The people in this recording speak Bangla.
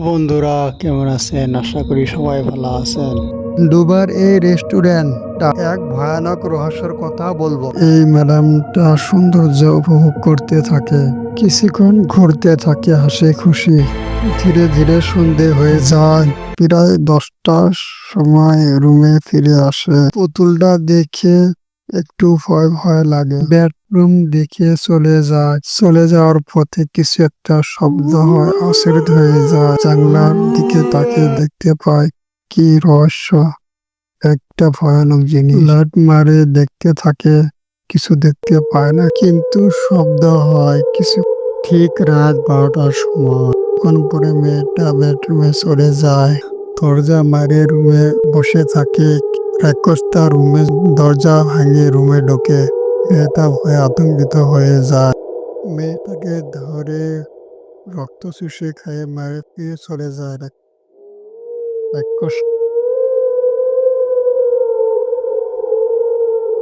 বন্ধুরা, কেমন আছেন? আশা করি সবাই ভালো আছেন। দুবার এই রেস্টুরেন্টটা এক ভয়ানক রহস্যের কথা বলবো। এই ম্যাডামটা সৌন্দর্য উপভোগ করতে থাকে, কিছুক্ষণ ঘুরতে থাকে হাসি খুশি। ধীরে ধীরে সন্ধে হয়ে যায়। প্রায় 10টার সময় রুমে ফিরে আসে। পুতুলটা দেখে একটু ভয় ভয় লাগে। বেডরুম দেখে চলে যাওয়ার পথে কিছু একটা শব্দ হয়, অস্থির হয়ে যায়। জানলার দিকে তাকে দেখতে পায় কি রহস্য, একটা ভয়ানক জিনিস। লাইট মারে দেখতে থাকে, কিছু দেখতে পায় না, কিন্তু শব্দ হয় কিছু। ঠিক রাত 12টার সময় কোন পরে মেয়েটা বেডরুমে চলে যায়, দরজা মারে রুমে বসে থাকে। রাক্ষসটা রুমে দরজা ভাঙে রুমে ঢোকে। মেয়েটা ভয়ে আতঙ্কিত হয়ে যায়। মেয়েটাকে ধরে রক্ত চুষে খায় মারে ফিরে চলে যায়। রাক্ষস